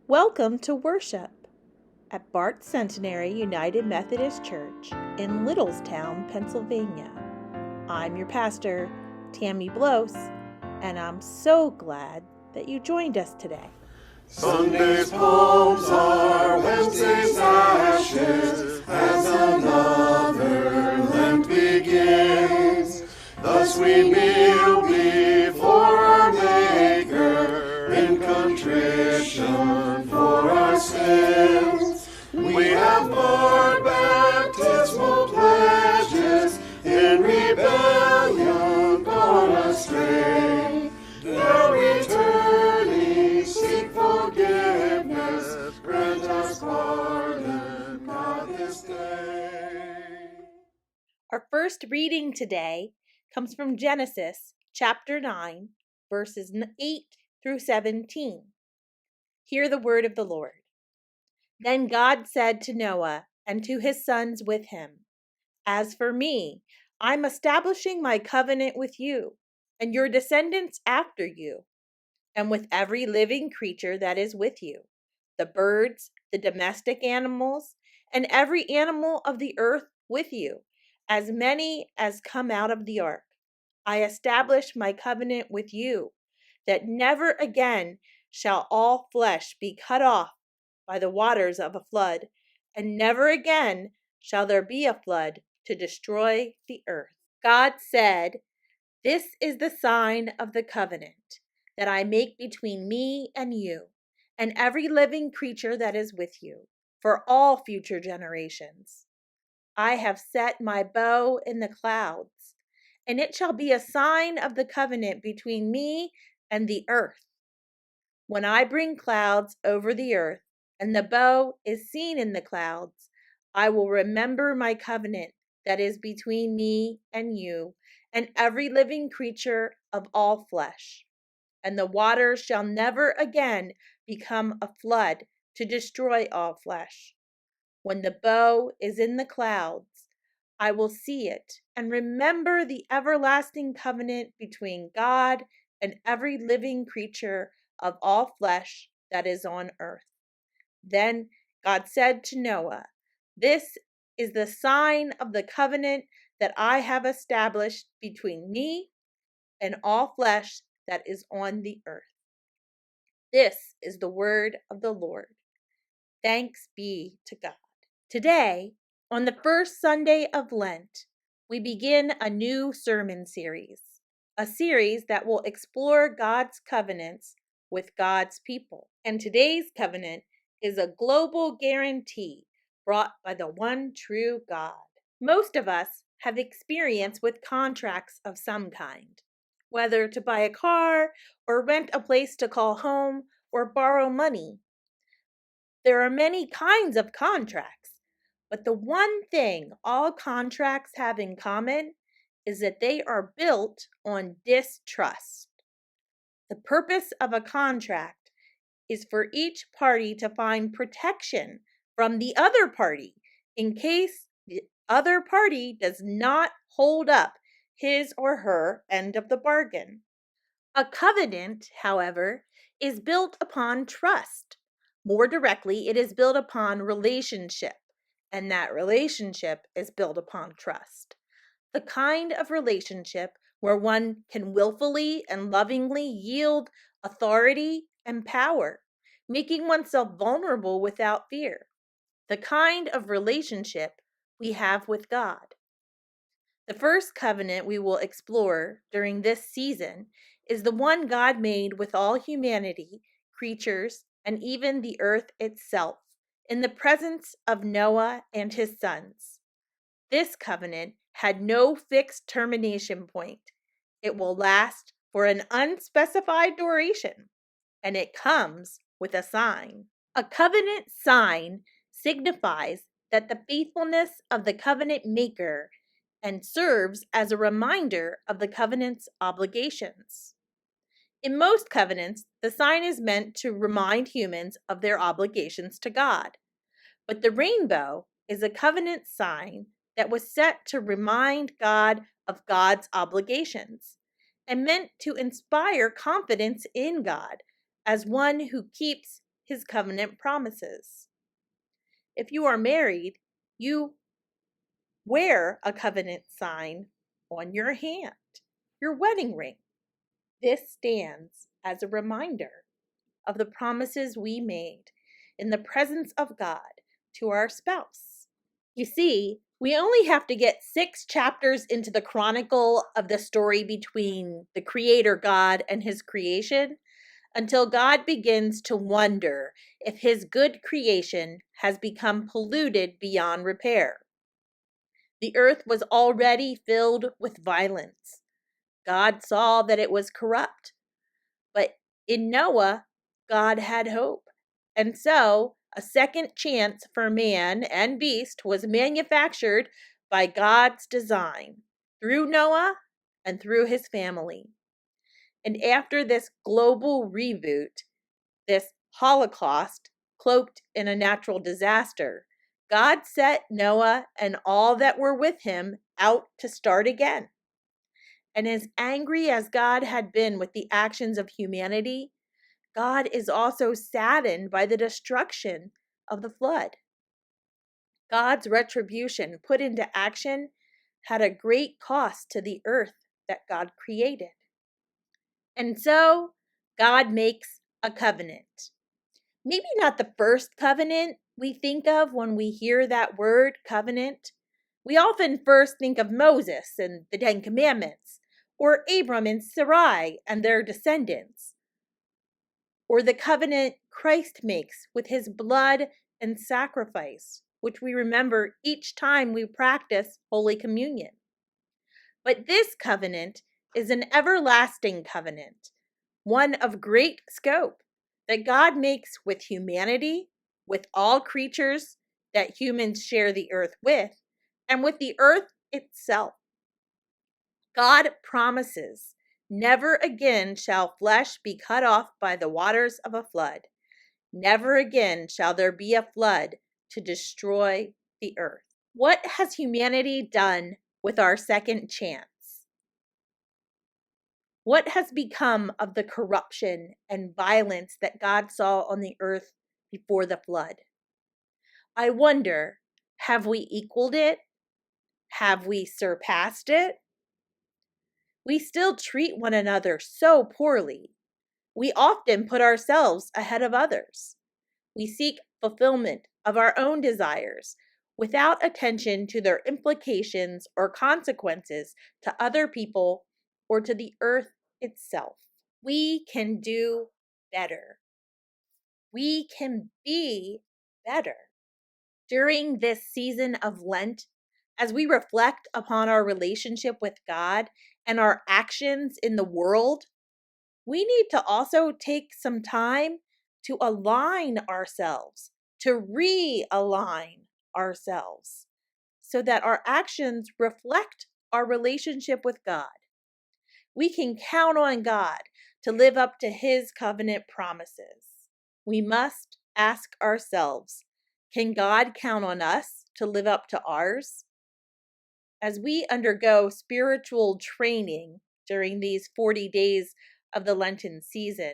Welcome to worship at Bart Centenary United Methodist Church in Littlestown, Pennsylvania. I'm your pastor, Tammy Blose, and I'm so glad that you joined us today. Sunday's palms are Wednesday's ashes as another Lent begins. Thus we kneel before our Maker in contrition for our sins. We have borne baptismal pledges, in rebellion gone astray. Now returning, seek forgiveness, grant us pardon, God, this day. Our first reading today comes from Genesis chapter 9, verses 8 through 17. Hear the word of the Lord. Then God said to Noah and to his sons with him, "As for me, I'm establishing my covenant with you and your descendants after you, and with every living creature that is with you, the birds, the domestic animals, and every animal of the earth with you, as many as come out of the ark. I establish my covenant with you, that never again shall all flesh be cut off by the waters of a flood, and never again shall there be a flood to destroy the earth." God said, "This is the sign of the covenant that I make between me and you, and every living creature that is with you, for all future generations. I have set my bow in the clouds, and it shall be a sign of the covenant between me and the earth. When I bring clouds over the earth, and the bow is seen in the clouds, I will remember my covenant that is between me and you, and every living creature of all flesh. And the waters shall never again become a flood to destroy all flesh. When the bow is in the clouds, I will see it and remember the everlasting covenant between God and every living creature of all flesh that is on earth." Then God said to Noah, "This is the sign of the covenant that I have established between me and all flesh that is on the earth." This is the word of the Lord. Thanks be to God. Today, on the first Sunday of Lent, we begin a new sermon series, a series that will explore God's covenants with God's people. And today's covenant is a global guarantee brought by the one true God. Most of us have experience with contracts of some kind, whether to buy a car or rent a place to call home or borrow money. There are many kinds of contracts, but the one thing all contracts have in common is that they are built on distrust. The purpose of a contract is for each party to find protection from the other party in case the other party does not hold up his or her end of the bargain. A covenant, however, is built upon trust. More directly, it is built upon relationship, and that relationship is built upon trust. The kind of relationship where one can willfully and lovingly yield authority and power, making oneself vulnerable without fear. The kind of relationship we have with God. The first covenant we will explore during this season is the one God made with all humanity, creatures, and even the earth itself, in the presence of Noah and his sons. This covenant had no fixed termination point. It will last for an unspecified duration, and it comes with a sign. A covenant sign signifies that the faithfulness of the covenant maker and serves as a reminder of the covenant's obligations. In most covenants, the sign is meant to remind humans of their obligations to God. But the rainbow is a covenant sign that was set to remind God of God's obligations and meant to inspire confidence in God as one who keeps his covenant promises. If you are married, you wear a covenant sign on your hand, your wedding ring. This stands as a reminder of the promises we made in the presence of God to our spouse. You see, we only have to get 6 chapters into the chronicle of the story between the Creator God and his creation until God begins to wonder if his good creation has become polluted beyond repair. The earth was already filled with violence. God saw that it was corrupt. But in Noah, God had hope. And so, a second chance for man and beast was manufactured by God's design through Noah and through his family. And after this global reboot, this Holocaust cloaked in a natural disaster, God set Noah and all that were with him out to start again. And as angry as God had been with the actions of humanity, God is also saddened by the destruction of the flood. God's retribution put into action had a great cost to the earth that God created. And so God makes a covenant. Maybe not the first covenant we think of when we hear that word covenant. We often first think of Moses and the 10 Commandments, or Abram and Sarai and their descendants, or the covenant Christ makes with his blood and sacrifice, which we remember each time we practice Holy Communion. But this covenant is an everlasting covenant, one of great scope that God makes with humanity, with all creatures that humans share the earth with, and with the earth itself. God promises, never again shall flesh be cut off by the waters of a flood. Never again shall there be a flood to destroy the earth. What has humanity done with our second chance? What has become of the corruption and violence that God saw on the earth before the flood? I wonder, have we equaled it? Have we surpassed it? We still treat one another so poorly. We often put ourselves ahead of others. We seek fulfillment of our own desires without attention to their implications or consequences to other people or to the earth itself. We can do better. We can be better. During this season of Lent, as we reflect upon our relationship with God and our actions in the world, we need to also take some time to align ourselves, to realign ourselves, so that our actions reflect our relationship with God. We can count on God to live up to his covenant promises. We must ask ourselves, can God count on us to live up to ours? As we undergo spiritual training during these 40 days of the Lenten season,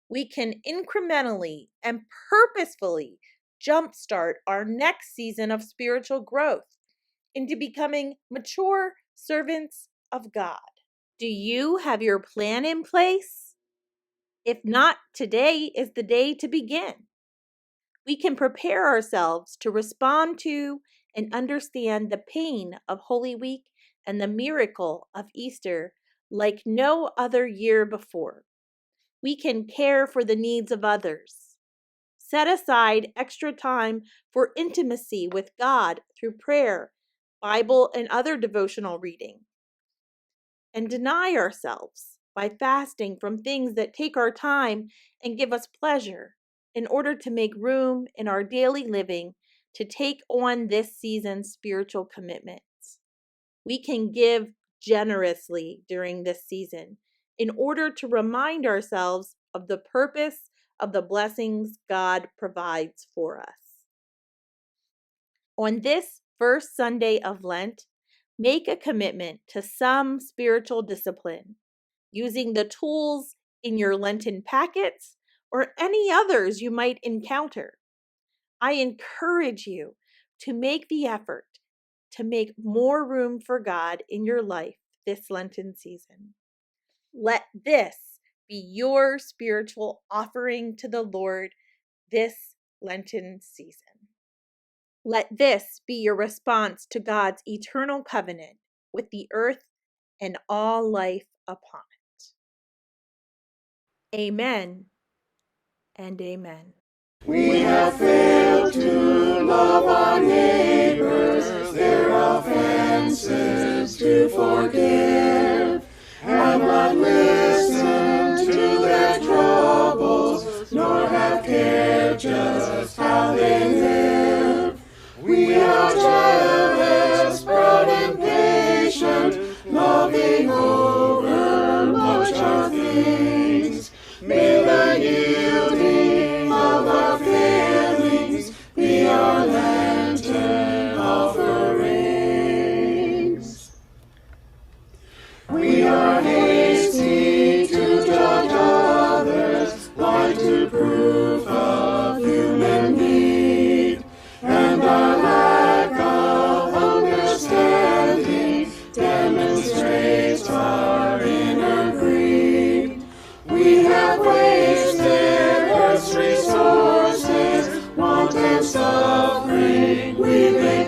we can incrementally and purposefully jumpstart our next season of spiritual growth into becoming mature servants of God. Do you have your plan in place? If not, today is the day to begin. We can prepare ourselves to respond to and understand the pain of Holy Week and the miracle of Easter like no other year before. We can care for the needs of others. Set aside extra time for intimacy with God through prayer, Bible, and other devotional reading. And deny ourselves by fasting from things that take our time and give us pleasure in order to make room in our daily living to take on this season's spiritual commitments. We can give generously during this season in order to remind ourselves of the purpose of the blessings God provides for us. On this first Sunday of Lent, make a commitment to some spiritual discipline using the tools in your Lenten packets or any others you might encounter. I encourage you to make the effort to make more room for God in your life this Lenten season. Let this be your spiritual offering to the Lord this Lenten season. Let this be your response to God's eternal covenant with the earth and all life upon it. Amen and amen. We have failed to love our neighbors, their offenses to forgive, have not listened to their troubles, nor have cared just how they live. We are jealous, proud, and patient, loving over much our things. May the yielding of our failings be our Lenten offerings. We are hasty to judge others, blind to proof of human need, and our lack of understanding demonstrates our inner greed. We have wasted earth's resources, want and suffering we may